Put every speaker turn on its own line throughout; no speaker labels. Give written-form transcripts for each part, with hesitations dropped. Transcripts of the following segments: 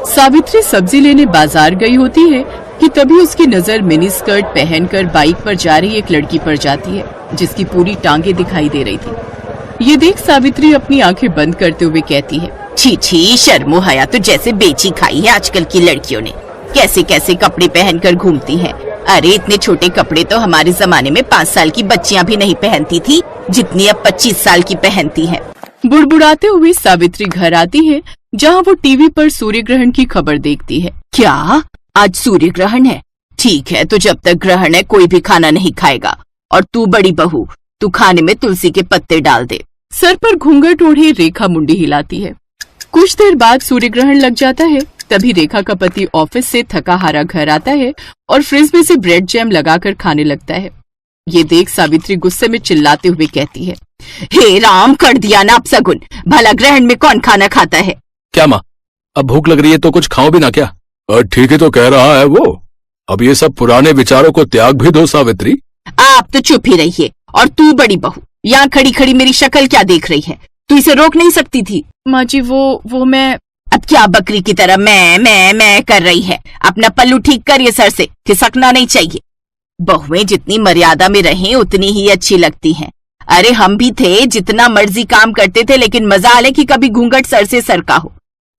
सावित्री सब्जी लेने बाजार गई होती है कि तभी उसकी नजर मिनी स्कर्ट पहनकर बाइक पर जा रही एक लड़की पर जाती है, जिसकी पूरी टांगे दिखाई दे रही थी। ये देख सावित्री अपनी आंखें बंद करते हुए कहती है,
छी छी, शर्मो हया तो जैसे बेची खाई है आजकल की लड़कियों ने। कैसे कैसे कपड़े पहनकर घूमती हैं। अरे इतने छोटे कपड़े तो हमारे जमाने में 5 साल की बच्चियां भी नहीं पहनती थी, जितनी अब 25 साल की पहनती हैं।
बुड़बुड़ाते हुए सावित्री घर आती है, जहाँ वो टीवी पर सूर्य ग्रहण की खबर देखती है।
क्या आज सूर्य ग्रहण है? ठीक है, तो जब तक ग्रहण है कोई भी खाना नहीं खाएगा। और तू बड़ी बहू, तू खाने में तुलसी के पत्ते डाल दे।
सर पर घूंघट ओढ़े रेखा मुंडी हिलाती है। कुछ देर बाद सूर्य ग्रहण लग जाता है। तभी रेखा का पति ऑफिस से थका हारा घर आता है और फ्रिज में से ब्रेड जैम लगाकर खाने लगता है। ये देख सावित्री गुस्से में चिल्लाते हुए कहती है,
हे राम, कर दिया ना अपशगुन। भला ग्रहण में कौन खाना खाता है?
क्या माँ, अब भूख लग रही है तो कुछ खाओ भी ना क्या? ठीक है तो कह रहा है वो। अब ये सब पुराने विचारों को त्याग भी दो सावित्री।
आप तो चुप ही रहिए। और तू बड़ी बहू, यहाँ खड़ी खड़ी मेरी शक्ल क्या देख रही है? तू इसे रोक नहीं सकती थी?
माँ जी वो मैं।
अब क्या बकरी की तरह मैं कर रही है? अपना पल्लू ठीक करिए, सर से खिसकना नहीं चाहिए। बहुएं जितनी मर्यादा में रहें उतनी ही अच्छी लगती हैं। अरे हम भी थे, जितना मर्जी काम करते थे, लेकिन मजाल है कि कभी घूंघट सर से सरका हो।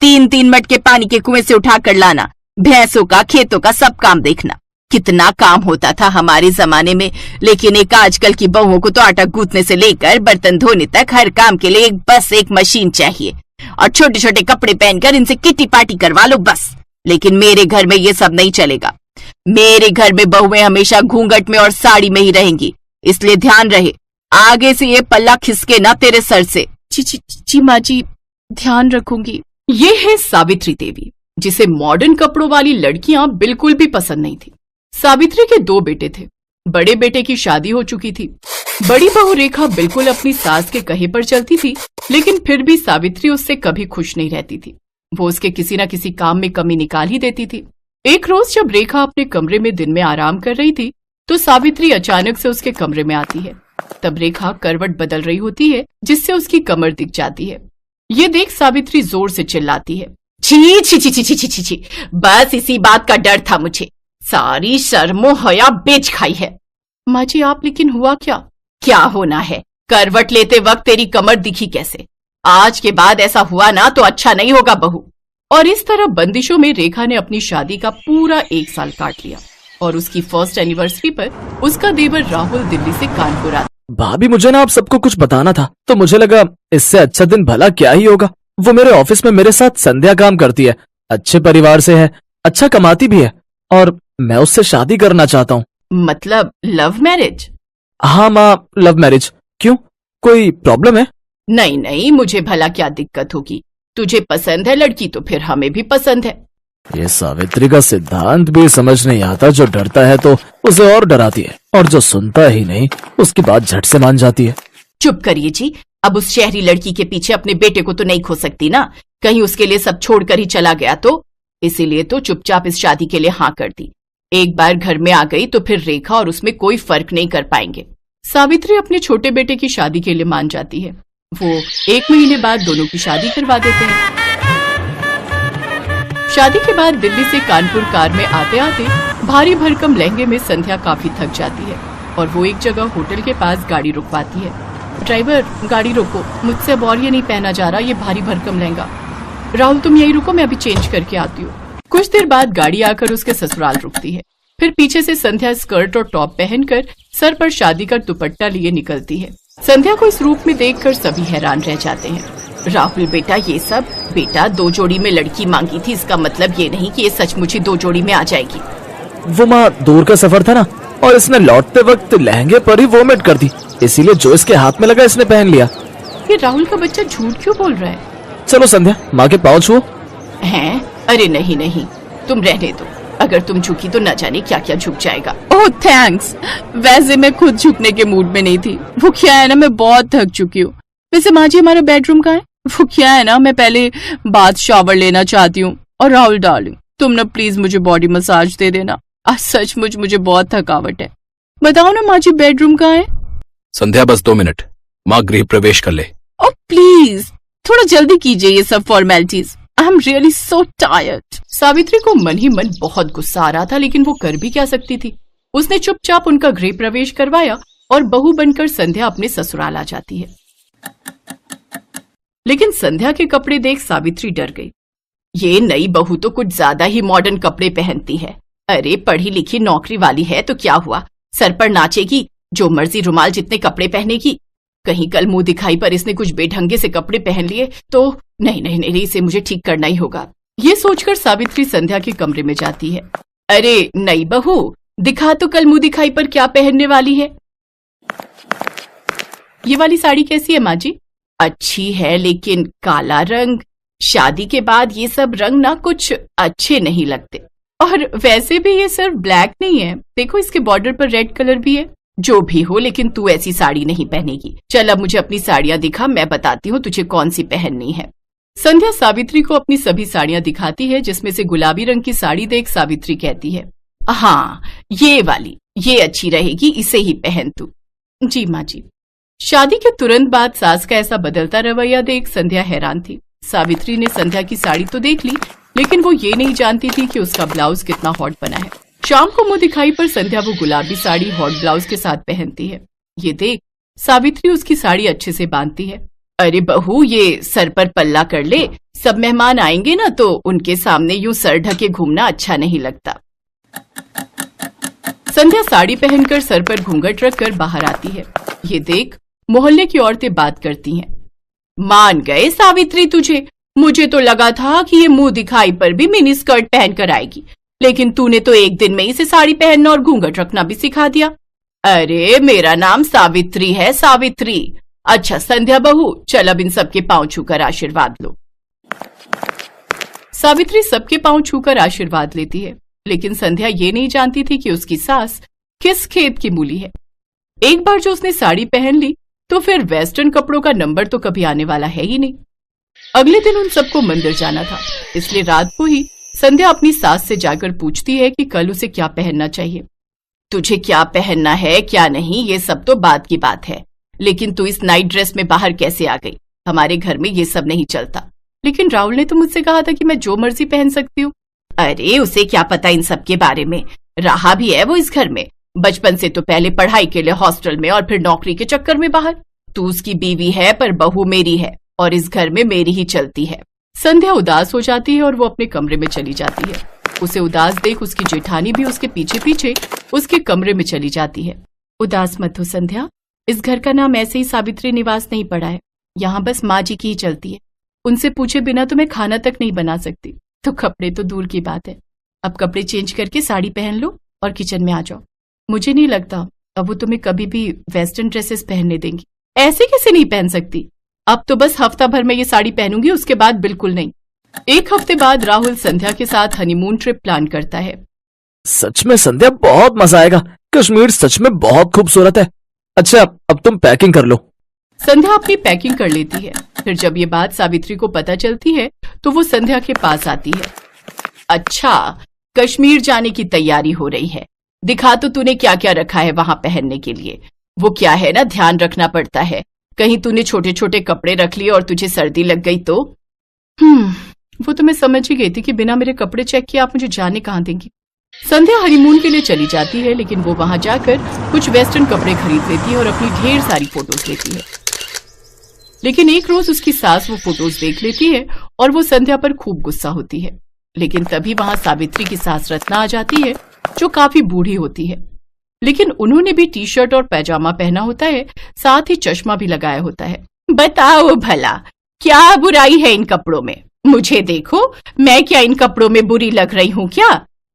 3-3 मटके पानी के कुएं से उठा कर लाना, भैंसों का, खेतों का सब काम देखना। कितना काम होता था हमारे जमाने में। लेकिन एक आजकल की बहुओं को तो आटा गूंथने से लेकर बर्तन धोने तक हर काम के लिए बस एक मशीन चाहिए। और छोटे छोटे कपड़े पहनकर इनसे किट्टी पार्टी करवा लो बस। लेकिन मेरे घर में ये सब नहीं चलेगा। मेरे घर में बहुएं हमेशा घूंघट में और साड़ी में ही रहेंगी। इसलिए ध्यान रहे, आगे से ये पल्ला खिसके ना तेरे सर से।
जी माँ जी, ध्यान रखूंगी। ये है सावित्री देवी, जिसे मॉडर्न कपड़ों वाली लड़कियां बिल्कुल भी पसंद नहीं थी। सावित्री के 2 बेटे थे। बड़े बेटे की शादी हो चुकी थी। बड़ी बहू रेखा बिल्कुल अपनी सास के कहे पर चलती थी, लेकिन फिर भी सावित्री उससे कभी खुश नहीं रहती थी। वो उसके किसी न किसी काम में कमी निकाल ही देती थी। एक रोज जब रेखा अपने कमरे में दिन में आराम कर रही थी, तो सावित्री अचानक से उसके कमरे में आती है। तब रेखा करवट बदल रही होती है, जिससे उसकी कमर दिख जाती है। ये देख सावित्री जोर से चिल्लाती है,
छी छी छी छी छी छी छी, बस इसी बात का डर था मुझे। सारी शर्मो हया बेच खाई है।
माँ जी आप, लेकिन हुआ क्या?
क्या होना है? करवट लेते वक्त तेरी कमर दिखी कैसे? आज के बाद ऐसा हुआ ना तो अच्छा नहीं होगा बहू।
और इस तरह बंदिशों में रेखा ने अपनी शादी का पूरा 1 साल काट लिया। और उसकी फर्स्ट एनिवर्सरी पर उसका देवर राहुल दिल्ली से कानपुर आता।
भाभी, मुझे ना आप सबको कुछ बताना था, तो मुझे लगा इससे अच्छा दिन भला क्या ही होगा। वो मेरे ऑफिस में मेरे साथ संध्या काम करती है, अच्छे परिवार से है, अच्छा कमाती भी है, और मैं उससे शादी करना चाहता हूँ।
मतलब लव मैरिज?
हाँ माँ, लव मैरिज। क्यों, कोई प्रॉब्लम है?
नहीं नहीं, मुझे भला क्या दिक्कत होगी। तुझे पसंद है लड़की तो फिर हमें भी पसंद है।
ये सावित्री का सिद्धांत भी समझ नहीं आता। जो डरता है तो उसे और डराती है, और जो सुनता ही नहीं उसकी बात झट से मान जाती है।
चुप करिए जी। अब उस शहरी लड़की के पीछे अपने बेटे को तो नहीं खो सकती ना। कहीं उसके लिए सब छोड़कर ही चला गया तो। इसीलिए तो चुपचाप इस शादी के लिए हाँ कर दी। एक बार घर में आ गई तो फिर रेखा और उसमें कोई फर्क नहीं कर पाएंगे।
सावित्री अपने छोटे बेटे की शादी के लिए मान जाती है। वो 1 महीने बाद दोनों की शादी करवा देते हैं। शादी के बाद दिल्ली से कानपुर कार में आते आते भारी भरकम लहंगे में संध्या काफी थक जाती है और वो एक जगह होटल के पास गाड़ी रुकवाती है। ड्राइवर, गाड़ी रोको, मुझसे अब और ये नहीं पहना जा रहा, ये भारी भरकम लहंगा। राहुल तुम यही रुको, मैं अभी चेंज करके आती हूँ। कुछ देर बाद गाड़ी आकर उसके ससुराल रुकती है। फिर पीछे से संध्या स्कर्ट और टॉप पहनकर सर पर शादी का दुपट्टा लिए निकलती है। संध्या को इस रूप में देखकर सभी हैरान रह जाते हैं।
राहुल बेटा, ये सब बेटा 2 जोड़ी में लड़की मांगी थी, इसका मतलब ये नहीं कि ये सचमुच ही 2 जोड़ी में आ जाएगी।
वो माँ, दूर का सफर था ना, और इसने लौटते वक्त लहंगे पर ही वोमिट कर दी, इसीलिए जो इसके हाथ में लगा इसने पहन लिया।
ये राहुल का बच्चा झूठ क्यों बोल रहा है?
चलो संध्या, माँ के पाँव छुओ।
हैं? अरे नहीं नहीं, तुम रहने दो। अगर तुम झुकी तो न जाने क्या क्या झुक जाएगा।
ओह थैंक्स। वैसे मैं खुद झुकने के मूड में नहीं थी। वो क्या है ना, मैं बहुत थक चुकी हूँ। वैसे माँ जी, हमारा बेडरूम कहाँ है? वो क्या है ना, मैं पहले बाथ शावर लेना चाहती हूँ। और राहुल डार्लिंग, तुम ना प्लीज मुझे बॉडी मसाज दे देना। आज सचमुच मुझे बहुत थकावट है। बताओ ना माँ जी, बेडरूम कहाँ है?
संध्या बस 2 मिनट, माँ गृह प्रवेश कर ले।
ओ प्लीज, थोड़ा जल्दी कीजिए ये सब formalities. I am really so tired. Savitri को मन ही मन बहुत गुस्सा आ रहा था, लेकिन वो कर भी क्या सकती थी। उसने चुपचाप उनका गृह प्रवेश करवाया और बहू बनकर संध्या अपने ससुराल आ जाती है। लेकिन संध्या के कपड़े देख सावित्री डर गई। ये नई बहू तो कुछ ज्यादा ही मॉडर्न कपड़े पहनती है। अरे पढ़ी लिखी नौकरी वाली है तो क्या हुआ, सर पर नाचेगी, जो मर्जी रुमाल जितने कपड़े पहनेगी। कहीं कल मुंह दिखाई पर इसने कुछ बेढंगे से कपड़े पहन लिए तो नहीं नहीं नहीं, इसे मुझे ठीक करना ही होगा। ये सोचकर सावित्री संध्या के कमरे में जाती है। अरे नई बहू, दिखा तो कल मुंह दिखाई पर क्या पहनने वाली है। ये वाली साड़ी कैसी है माँ जी? अच्छी है, लेकिन काला रंग, शादी के बाद ये सब रंग ना कुछ अच्छे नहीं लगते। और वैसे भी ये सिर्फ ब्लैक नहीं है, देखो इसके बॉर्डर पर रेड कलर भी है। जो भी हो, लेकिन तू ऐसी साड़ी नहीं पहनेगी। चल अब मुझे अपनी साड़ियां दिखा, मैं बताती हूँ तुझे कौन सी पहननी है। संध्या सावित्री को अपनी सभी साड़ियां दिखाती है, जिसमें से गुलाबी रंग की साड़ी देख सावित्री कहती है, हाँ ये वाली, ये अच्छी रहेगी, इसे ही पहन तू। जी माँ जी। शादी के तुरंत बाद सास का ऐसा बदलता रवैया देख संध्या हैरान थी। सावित्री ने संध्या की साड़ी तो देख ली, लेकिन वो ये नहीं जानती थी कि उसका ब्लाउज कितना हॉट बना है। शाम को मुंह दिखाई पर संध्या वो गुलाबी साड़ी हॉट ब्लाउज के साथ पहनती है। ये देख सावित्री उसकी साड़ी अच्छे से बांधती है। अरे बहू, ये सर पर पल्ला कर ले, सब मेहमान आएंगे ना तो उनके सामने यूं सर ढके घूमना अच्छा नहीं लगता। संध्या साड़ी पहनकर सर पर घूंघट रखकर बाहर आती है। ये देख मोहल्ले की औरतें बात करती हैं। मान गए सावित्री तुझे, मुझे तो लगा था कि ये मुंह दिखाई पर भी मिनी स्कर्ट पहन कर आएगी, लेकिन तूने तो एक दिन में इसे साड़ी पहनना और घूंघट रखना भी सिखा दिया। अरे मेरा नाम सावित्री है, सावित्री। अच्छा संध्या बहू, चल अब इन सबके पांव छूकर आशीर्वाद लो। सावित्री सबके पांव छूकर आशीर्वाद लेती है, लेकिन संध्या ये नहीं जानती थी कि उसकी सास किस खेत की मूली है। एक बार जो उसने साड़ी पहन ली तो फिर वेस्टर्न कपड़ों का नंबर तो कभी आने वाला है ही नहीं। अगले दिन उन सबको मंदिर जाना था, इसलिए रात को ही संध्या अपनी सास से जाकर पूछती है कि कल उसे क्या पहनना चाहिए। तुझे क्या पहनना है क्या नहीं ये सब तो बात की बात है, लेकिन तू इस नाइट ड्रेस में बाहर कैसे आ गई? हमारे घर में ये सब नहीं चलता। लेकिन राहुल ने तो मुझसे कहा था कि मैं जो मर्जी पहन सकती हूँ। अरे उसे क्या पता इन सब के बारे में, रहा भी है वो इस घर में, बचपन से तो पहले पढ़ाई के लिए हॉस्टल में और फिर नौकरी के चक्कर में बाहर। तू उसकी बीवी है पर बहू मेरी है और इस घर में मेरी ही चलती है। संध्या उदास हो जाती है और वो अपने कमरे में चली जाती है। उसे उदास देख उसकी जेठानी भी उसके पीछे पीछे उसके कमरे में चली जाती है। उदास मत हो संध्या, इस घर का नाम ऐसे ही सावित्री निवास नहीं पड़ा है, यहाँ बस माँ जी की ही चलती है। उनसे पूछे बिना तो मैं खाना तक नहीं बना सकती, तो कपड़े तो दूर की बात है। अब कपड़े चेंज करके साड़ी पहन लो और किचन में आ जाओ। मुझे नहीं लगता अब वो तुम्हें कभी भी वेस्टर्न ड्रेसेस पहनने देंगी। ऐसे कैसे नहीं पहन सकती? अब तो बस हफ्ता भर में ये साड़ी पहनूंगी, उसके बाद बिल्कुल नहीं। एक हफ्ते बाद राहुल संध्या के साथ हनीमून ट्रिप प्लान करता है।
सच में संध्या बहुत मजा आएगा, कश्मीर सच में बहुत खूबसूरत है। अच्छा अब तुम पैकिंग कर लो।
संध्या अपनी पैकिंग कर लेती है। फिर जब ये बात सावित्री को पता चलती है तो वो संध्या के पास आती है। अच्छा, कश्मीर जाने की तैयारी हो रही है, दिखा तो तूने क्या क्या रखा है वहां पहनने के लिए। वो क्या है ना, ध्यान रखना पड़ता है, कहीं तूने छोटे छोटे कपड़े रख लिए और तुझे सर्दी लग गई तो। वो तो मैं समझ ही गई थी कि बिना मेरे कपड़े चेक किए आप मुझे जाने कहाँ देंगी। संध्या हनीमून के लिए चली जाती है, लेकिन वो वहां जाकर कुछ वेस्टर्न कपड़े खरीद लेती है और अपनी ढेर सारी फोटोज लेती है। लेकिन एक रोज उसकी सास वो फोटोज देख लेती है और वो संध्या पर खूब गुस्सा होती है। लेकिन तभी वहां सावित्री की सास रत्ना आ जाती है, जो काफी बूढ़ी होती है, लेकिन उन्होंने भी टी शर्ट और पैजामा पहना होता है, साथ ही चश्मा भी लगाया होता है। बताओ भला क्या बुराई है इन कपड़ों में? मुझे देखो, मैं क्या इन कपड़ों में बुरी लग रही हूँ क्या?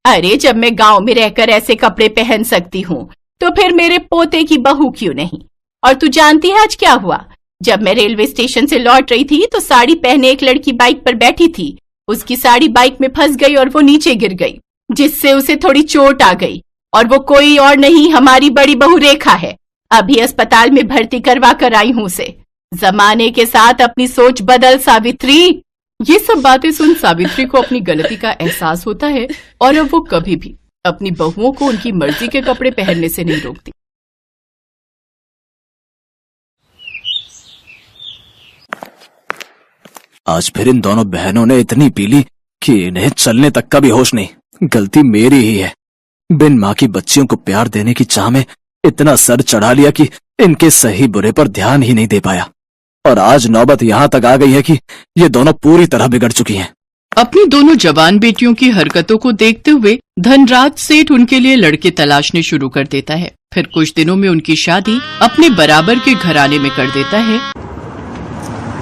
अरे जब मैं गांव में रहकर ऐसे कपड़े पहन सकती हूँ तो फिर मेरे पोते की बहू क्यों नहीं? और तू जानती है आज क्या हुआ? जब मैं रेलवे स्टेशन से लौट रही थी तो साड़ी पहने एक लड़की बाइक पर बैठी थी, उसकी साड़ी बाइक में फंस गई और वो नीचे गिर गई, जिससे उसे थोड़ी चोट आ गई। और वो कोई और नहीं, हमारी बड़ी बहू रेखा है। अभी अस्पताल में भर्ती करवा कर आई हूँ उसे। जमाने के साथ अपनी सोच बदल सावित्री। ये सब बातें सुन सावित्री को अपनी गलती का एहसास होता है और अब वो कभी भी अपनी बहुओं को उनकी मर्जी के कपड़े पहनने से नहीं रोकती।
आज फिर इन दोनों बहनों ने इतनी पी ली कि इन्हें चलने तक का भी होश नहीं। गलती मेरी ही है, बिन माँ की बच्चियों को प्यार देने की चाह में इतना सर चढ़ा लिया कि इनके सही बुरे पर ध्यान ही नहीं दे पाया। और आज नौबत यहाँ तक आ गई है कि ये दोनों पूरी तरह बिगड़ चुकी हैं।
अपनी दोनों जवान बेटियों की हरकतों को देखते हुए धनराज सेठ उनके लिए लड़के तलाशने शुरू कर देता है। फिर कुछ दिनों में उनकी शादी अपने बराबर के घराने में कर देता है,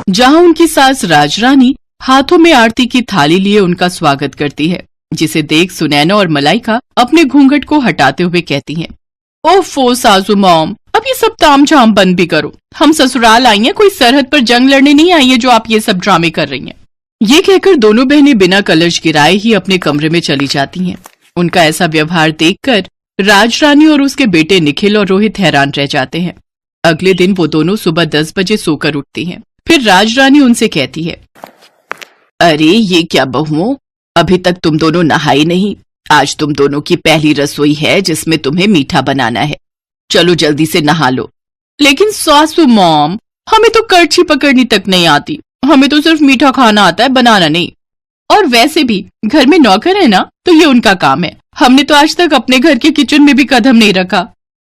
जहां उनकी सास राजरानी हाथों में आरती की थाली लिए उनका स्वागत करती है, जिसे देख सुनैना और मलाइका अपने घूंघट को हटाते हुए कहती हैं, ओफो सासू मॉम, अब ये सब तामझाम बंद भी करो। हम ससुराल आई हैं, कोई सरहद पर जंग लड़ने नहीं आई है जो आप ये सब ड्रामे कर रही हैं। ये कहकर दोनों बहनें बिना कलश गिराए ही अपने कमरे में चली जाती हैं। उनका ऐसा व्यवहार देखकर राजरानी और उसके बेटे निखिल और रोहित हैरान रह जाते हैं। अगले दिन वो दोनों सुबह 10 बजे सोकर उठती हैं। फिर राजरानी उनसे कहती है, अरे ये क्या बहुओं, अभी तक तुम दोनों नहाई नहीं। आज तुम दोनों की पहली रसोई है जिसमें तुम्हें मीठा बनाना है। चलो जल्दी से नहा लो। लेकिन सासू मॉम, हमें तो करछी पकड़नी तक नहीं आती, हमें तो सिर्फ मीठा खाना आता है, बनाना नहीं। और वैसे भी घर में नौकर है ना, तो ये उनका काम है। हमने तो आज तक अपने घर के किचन में भी कदम नहीं रखा।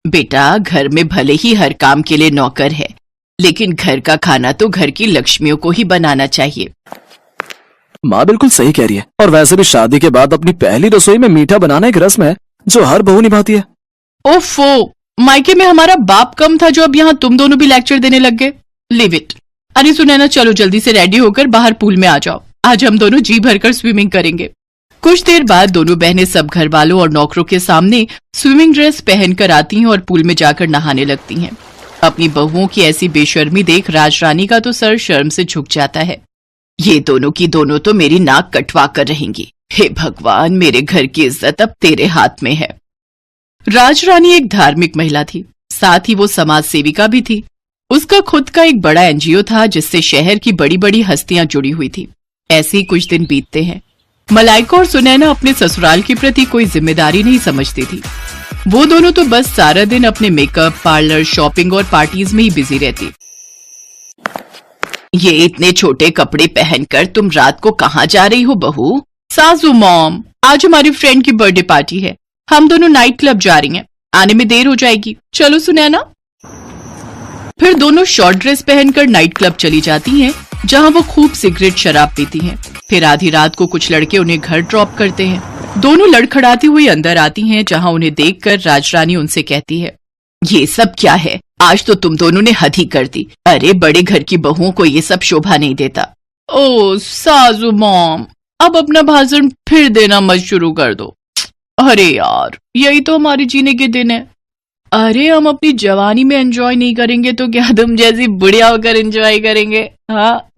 बेटा, घर में भले ही हर काम के लिए नौकर है, लेकिन घर का खाना तो घर की लक्ष्मियों को ही बनाना चाहिए।
माँ बिल्कुल सही कह रही है। और वैसे भी शादी के बाद अपनी पहली रसोई में मीठा बनाना एक रस्म है जो हर बहू निभाती है।
ओफो, मायके में हमारा बाप कम था जो अब यहाँ तुम दोनों भी लेक्चर देने लग गए। Live it. अरे सुनैना, चलो जल्दी से रेडी होकर बाहर पूल में आ जाओ। आज हम दोनों जी भरकर स्विमिंग करेंगे। कुछ देर बाद दोनों बहनें सब घर वालों और नौकरों के सामने स्विमिंग ड्रेस पहनकर आती हैं और पूल में जाकर नहाने लगती हैं। अपनी बहुओं की ऐसी बेशर्मी देख राजरानी का तो सर शर्म से झुक जाता है। ये दोनों की दोनों तो मेरी नाक कटवा कर रहेंगी। हे भगवान, मेरे घर की इज्जत अब तेरे हाथ में है। राजरानी एक धार्मिक महिला थी, साथ ही वो समाज सेविका भी थी। उसका खुद का एक बड़ा एनजीओ था जिससे शहर की बड़ी बड़ी हस्तियां जुड़ी हुई थी। ऐसे ही कुछ दिन बीतते हैं। मलाइका और सुनैना अपने ससुराल के प्रति कोई जिम्मेदारी नहीं समझती थी। वो दोनों तो बस सारा दिन अपने मेकअप, पार्लर, शॉपिंग और पार्टीज में ही बिजी रहती। ये इतने छोटे कपड़े पहनकर तुम रात को कहाँ जा रही हो बहू? सासू मॉम, आज हमारी फ्रेंड की बर्थडे पार्टी है, हम दोनों नाइट क्लब जा रही हैं, आने में देर हो जाएगी। चलो सुनैना। फिर दोनों शॉर्ट ड्रेस पहनकर नाइट क्लब चली जाती हैं, जहां वो खूब सिगरेट शराब पीती हैं। फिर आधी रात को कुछ लड़के उन्हें घर ड्रॉप करते हैं। दोनों लड़खड़ाती हुई अंदर आती हैं, जहां उन्हें देखकर राजरानी उनसे कहती है, ये सब क्या है? आज तो तुम दोनों ने हद ही कर दी। अरे बड़े घर की बहुओं को ये सब शोभा नहीं देता। ओ सासू मॉम, अब अपना भाषण फिर देना मत शुरू कर दो। अरे यार, यही तो हमारे जीने के दिन है। अरे हम अपनी जवानी में एंजॉय नहीं करेंगे तो क्या तुम जैसी बुढ़िया होकर एंजॉय करेंगे? हाँ।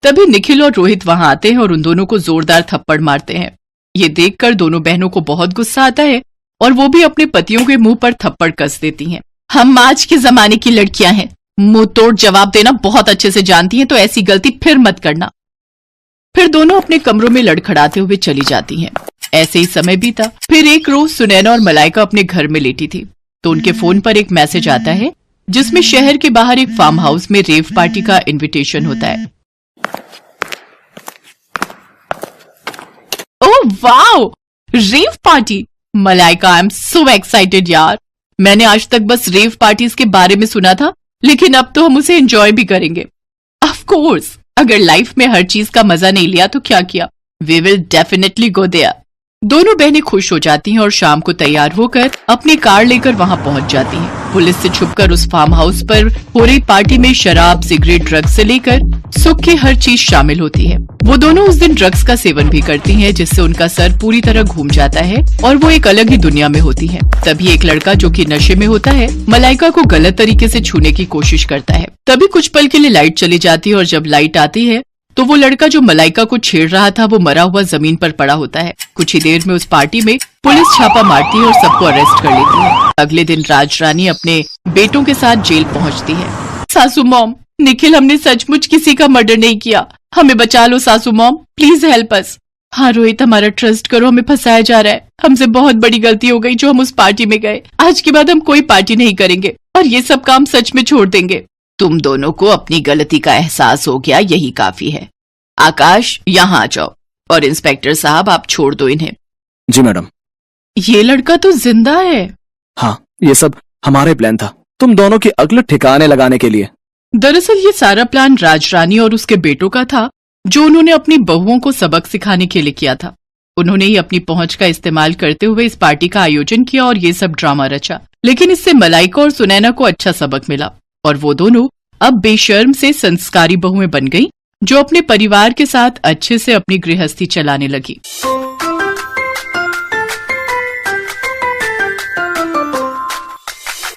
तभी निखिल और रोहित वहां आते हैं और उन दोनों को जोरदार थप्पड़ मारते हैं। ये देखकर दोनों बहनों को बहुत गुस्सा आता है और वो भी अपने पतियों के मुंह पर थप्पड़ कस देती हैं। हम आज के जमाने की लड़कियां हैं, मुंह तोड़ जवाब देना बहुत अच्छे से जानती हैं, तो ऐसी गलती फिर मत करना। फिर दोनों अपने कमरों में लड़खड़ाते हुए चली जाती हैं। ऐसे ही समय बीता। फिर एक रोज सुनैना और मलाइका अपने घर में लेटी थी तो उनके फोन पर एक मैसेज आता है जिसमें शहर के बाहर एक फार्म हाउस में रेव पार्टी का इनविटेशन होता है। Oh wow, rave party! Malaika, I am so excited यार। मैंने आज तक बस रेव पार्टीज के बारे में सुना था, लेकिन अब तो हम उसे एंजॉय भी करेंगे। ऑफ कोर्स, अगर लाइफ में हर चीज का मजा नहीं लिया तो क्या किया? We will definitely go there. दोनों बहनें खुश हो जाती हैं और शाम को तैयार होकर अपनी कार लेकर वहां पहुंच जाती हैं। पुलिस से छुपकर उस फार्म हाउस पर हो रही पार्टी में शराब, सिगरेट, ड्रग्स से लेकर सुख की हर चीज शामिल होती है। वो दोनों उस दिन ड्रग्स का सेवन भी करती हैं, जिससे उनका सर पूरी तरह घूम जाता है और वो एक अलग ही दुनिया में होती है। तभी एक लड़का जो कि नशे में होता है मलाइका को गलत तरीके से छूने की कोशिश करता है। तभी कुछ पल के लिए लाइट चली जाती है और जब लाइट आती है तो वो लड़का जो मलाइका को छेड़ रहा था वो मरा हुआ जमीन पर पड़ा होता है। कुछ ही देर में उस पार्टी में पुलिस छापा मारती है और सबको अरेस्ट कर लेती है। अगले दिन राजरानी अपने बेटों के साथ जेल पहुंचती है। सासू मॉम, निखिल, हमने सचमुच किसी का मर्डर नहीं किया, हमें बचा लो सासू मॉम, प्लीज हेल्प अस। हाँ रोहित, हमारा ट्रस्ट करो, हमें फंसाया जा रहा है। हमसे बहुत बड़ी गलती हो गई जो हम उस पार्टी में गए। आज के बाद हम कोई पार्टी नहीं करेंगे और ये सब काम सच में छोड़ देंगे।
तुम दोनों को अपनी गलती का एहसास हो गया, यही काफी है। आकाश, यहाँ आ जाओ। और इंस्पेक्टर साहब, आप छोड़ दो इन्हें।
जी मैडम।
ये लड़का तो जिंदा है।
हाँ, ये सब हमारे प्लान था, तुम दोनों की अक्ल ठिकाने लगाने के लिए।
दरअसल ये सारा प्लान राजरानी और उसके बेटों का था, जो उन्होंने अपनी बहुओं को सबक सिखाने के लिए किया था। उन्होंने ही अपनी पहुंच का इस्तेमाल करते हुए इस पार्टी का आयोजन किया और ये सब ड्रामा रचा। लेकिन इससे मलाइका और सुनैना को अच्छा सबक मिला और वो दोनों अब बेशर्म से संस्कारी बहुएं बन गईं, जो अपने परिवार के साथ अच्छे से अपनी गृहस्थी चलाने लगी।